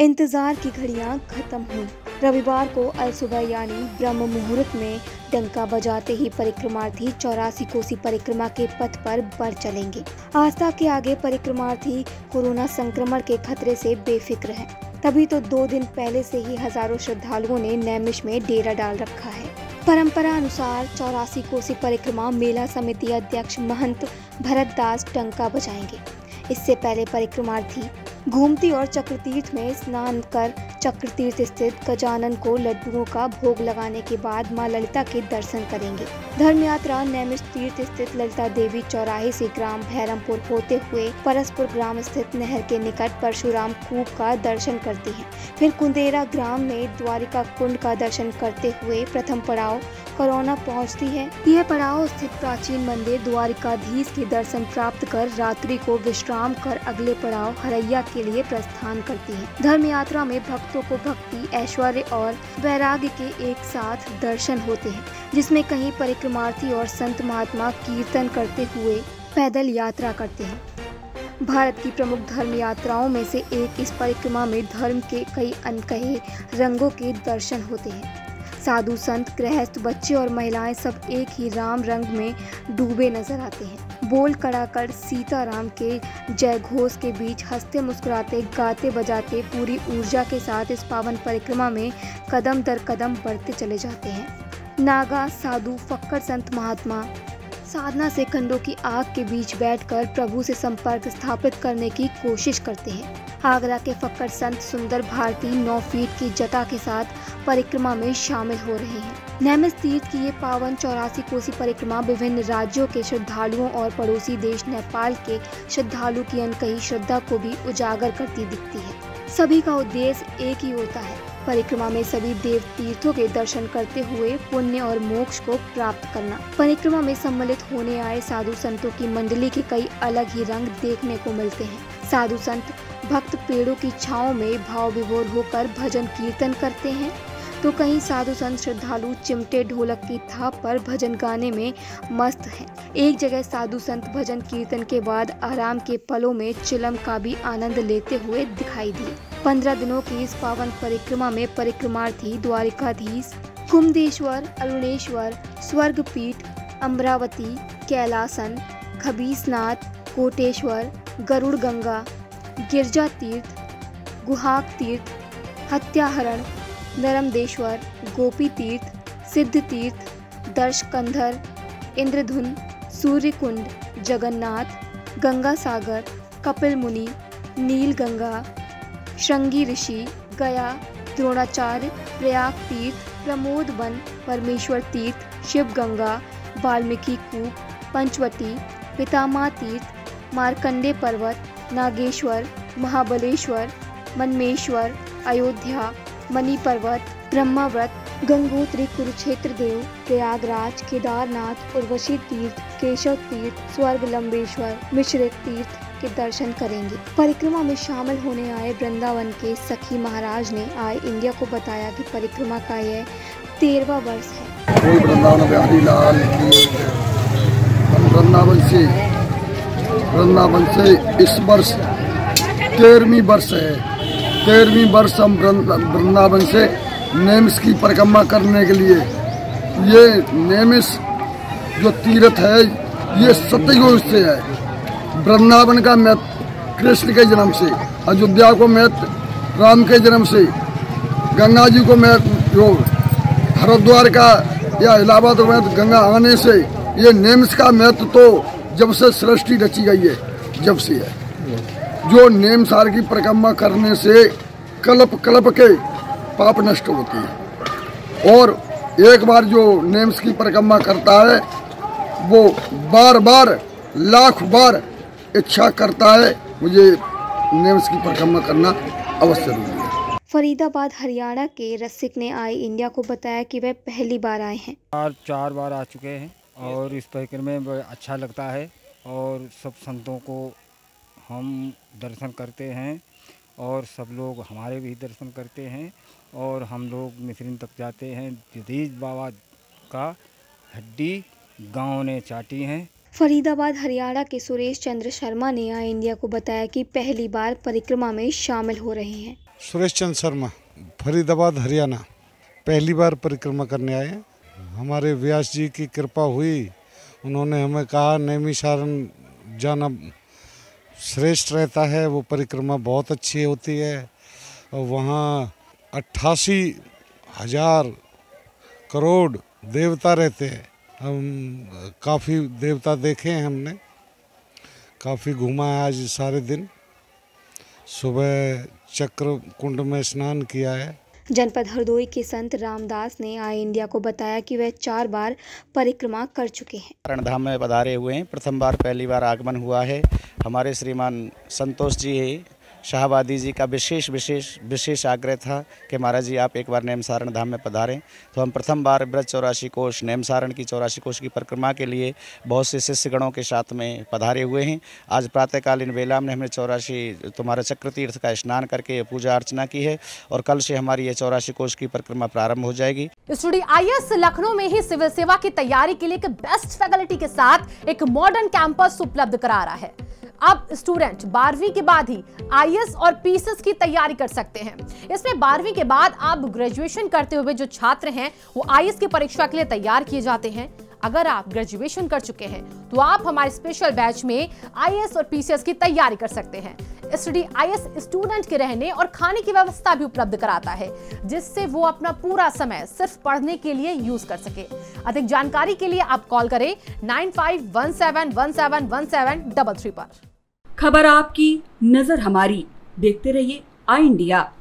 इंतजार की घड़ियां खत्म हुई। रविवार को अलसुबह यानी ब्रह्म मुहूर्त में डंका बजाते ही परिक्रमार्थी 84 कोसी परिक्रमा के पथ पर बढ़ चलेंगे। आस्था के आगे परिक्रमार्थी कोरोना संक्रमण के खतरे से बेफिक्र हैं। तभी तो 2 दिन पहले से ही हजारों श्रद्धालुओं ने नैमिष में डेरा डाल रखा है। परंपरा अनुसार 84 कोसी परिक्रमा मेला समिति अध्यक्ष महंत भरतदास डंका बजाएंगे। इससे पहले परिक्रमार्थी घूमती और चक्रतीर्थ में स्नान कर चक्रतीर्थ स्थित गजानन को लड्डुओं का भोग लगाने के बाद मां ललिता के दर्शन करेंगे। धर्म यात्रा नैमिष तीर्थ स्थित ललिता देवी चौराहे से ग्राम भैरमपुर होते हुए परसपुर ग्राम स्थित नहर के निकट परशुराम कूप का दर्शन करती है। फिर कुंदेरा ग्राम में द्वारिका कुंड का दर्शन करते हुए प्रथम पड़ाव करौना पहुंचती है। यह पड़ाव स्थित प्राचीन मंदिर द्वारिकाधीश के दर्शन प्राप्त कर रात्रि को विश्राम कर अगले पड़ाव हरैया के लिए प्रस्थान करती है। धर्म यात्रा में भक्तों को भक्ति, ऐश्वर्य और वैराग्य के एक साथ दर्शन होते हैं, जिसमें कहीं परिक्रमार्थी और संत महात्मा कीर्तन करते हुए पैदल यात्रा करते हैं। भारत की प्रमुख धर्म यात्राओं में से एक इस परिक्रमा में धर्म के कई अनकहे रंगों के दर्शन होते हैं। साधु संत, गृहस्थ, बच्चे और महिलाएं सब एक ही राम रंग में डूबे नजर आते हैं। बोल कड़ाकर सीताराम के जय घोष के बीच हंसते मुस्कुराते गाते बजाते पूरी ऊर्जा के साथ इस पावन परिक्रमा में कदम दर कदम बढ़ते चले जाते हैं। नागा, साधु, फक्कड़ संत महात्मा साधना से खंडों की आग के बीच बैठकर प्रभु से संपर्क स्थापित करने की कोशिश करते हैं। आगरा के फक्कड़ संत सुंदर भारती 9 फीट की जटा के साथ परिक्रमा में शामिल हो रहे हैं। नैमिष तीर्थ की ये पावन 84 कोसी परिक्रमा विभिन्न राज्यों के श्रद्धालुओं और पड़ोसी देश नेपाल के श्रद्धालु की अनकही श्रद्धा को भी उजागर करती दिखती है। सभी का उद्देश्य एक ही होता है, परिक्रमा में सभी देव तीर्थों के दर्शन करते हुए पुण्य और मोक्ष को प्राप्त करना। परिक्रमा में सम्मिलित होने आए साधु संतों की मंडली के कई अलग ही रंग देखने को मिलते हैं। साधु संत भक्त पेड़ों की छांव में भाव विभोर होकर भजन कीर्तन करते हैं, तो कहीं साधु संत श्रद्धालु चिमटे ढोलक की थाप पर भजन गाने में मस्त हैं। एक जगह साधु संत भजन कीर्तन के बाद आराम के पलों में चिलम का भी आनंद लेते हुए दिखाई दिए। 15 दिनों की इस पावन परिक्रमा में परिक्रमार्थी द्वारिकाधीश, कुमदेश्वर, अरुणेश्वर, स्वर्गपीठ, अमरावती, कैलासन, खबीसनाथ, कोटेश्वर, गरुड़ गंगा, गिरजा तीर्थ, गुहाक तीर्थ, हत्याहरण, नरमदेश्वर, गोपी तीर्थ, सिद्ध तीर्थ, दर्शकंधर, इंद्रधुन, सूर्यकुंड, जगन्नाथ, गंगा सागर, कपिल मुनि, नील गंगा, श्रृंगी ऋषि, गया, द्रोणाचार्य, प्रयाग तीर्थ, प्रमोद वन, परमेश्वर तीर्थ, शिव गंगा, वाल्मीकि कूप, पंचवटी, पितामह तीर्थ, मार्कंडे पर्वत, नागेश्वर, महाबलेश्वर, मनमेश्वर, अयोध्या, मणि पर्वत, ब्रह्माव्रत, गंगोत्री, कुरुक्षेत्र देव, प्रयागराज, केदारनाथ, उर्वशी तीर्थ, केशव तीर्थ, स्वर्ग लंबेश्वर, मिश्रित तीर्थ के दर्शन करेंगे। परिक्रमा में शामिल होने आए वृंदावन के सखी महाराज ने आई इंडिया को बताया कि परिक्रमा का यह 13वां वर्ष है। वृंदावन से इस वर्ष 13वीं वर्ष है। 13वीं वर्ष हम वृंदावन से नैमिष की परिक्रमा करने के लिए, ये नैमिष जो तीर्थ है ये सतयुग से है। वृंदावन का महत्व कृष्ण के जन्म से, अयोध्या को महत्व राम के जन्म से, गंगा जी को महत्व जो हरिद्वार का या इलाहाबाद में गंगा आने से, ये नैमिष का महत्व तो जब से सृष्टि रची गई है जब से है। जो नेमसार की परिक्रमा करने से कल्प कल्प के पाप नष्ट होते हैं, और एक बार जो नेम्स की परिक्रमा करता है वो बार बार लाख बार इच्छा करता है मुझे नेम्स की परिक्रमा करना अवश्य जरूरी है। फरीदाबाद हरियाणा के रसिक ने आई इंडिया को बताया कि वह पहली बार आए हैं। 4 बार आ चुके हैं और इस परिक्रमा में अच्छा लगता है और सब संतों को हम दर्शन करते हैं और सब लोग हमारे भी दर्शन करते हैं और हम लोग मिसरीन तक जाते हैं। जगदीश बाबा का हड्डी गांव ने चाटी हैं। फरीदाबाद हरियाणा के सुरेश चंद्र शर्मा ने आई इंडिया को बताया कि पहली बार परिक्रमा में शामिल हो रहे हैं। सुरेश चंद्र शर्मा, फरीदाबाद, हरियाणा। पहली बार परिक्रमा करने आए हैं। हमारे व्यास जी की कृपा हुई, उन्होंने हमें कहा नैमिषारण्य जाना श्रेष्ठ रहता है, वो परिक्रमा बहुत अच्छी होती है और वहाँ 88,000 करोड़ देवता रहते हैं। हम काफ़ी देवता देखे हैं हमने, काफ़ी घूमा है आज सारे दिन। सुबह चक्र कुंड में स्नान किया है। जनपद हरदोई के संत रामदास ने आई इंडिया को बताया कि वह 4 बार परिक्रमा कर चुके हैं। रणधाम में पधारे हुए हैं, प्रथम बार पहली बार आगमन हुआ है। हमारे श्रीमान संतोष जी शाहबादी जी का विशेष आग्रह था कि महाराज जी आप एक बार नेमसारण धाम में पधारें, तो हम प्रथम बार ब्रज 84 कोष नेमसारण की 84 कोष की परिक्रमा के लिए बहुत से शिष्यगणों के साथ में पधारे हुए हैं। आज प्रातःकालीन वेला में हमने 84 तुम्हारा चक्र तीर्थ का स्नान करके पूजा अर्चना की है और कल से हमारी ये 84 कोष की परिक्रमा प्रारंभ हो जाएगी। स्टूडियो आईएएस लखनऊ में ही सिविल सेवा की तैयारी के लिए एक बेस्ट फैसिलिटी के साथ एक मॉडर्न कैंपस उपलब्ध करा रहा है। अब स्टूडेंट 12वीं के बाद ही आईएएस और पीसीएस की तैयारी कर सकते हैं। इसमें 12वीं के बाद आप ग्रेजुएशन करते हुए जो छात्र हैं वो आईएएस की परीक्षा के लिए तैयार किए जाते हैं। अगर आप ग्रेजुएशन कर चुके हैं तो आप हमारे स्पेशल बैच में आईएएस और पीसीएस की तैयारी कर सकते हैं। स्टूडियो आईएएस स्टूडेंट के रहने और खाने की व्यवस्था भी उपलब्ध कराता है, जिससे वो अपना पूरा समय सिर्फ पढ़ने के लिए यूज कर सके। अधिक जानकारी के लिए आप कॉल करें 9517171733 पर। खबर आपकी, नजर हमारी। देखते रहिए आई इंडिया।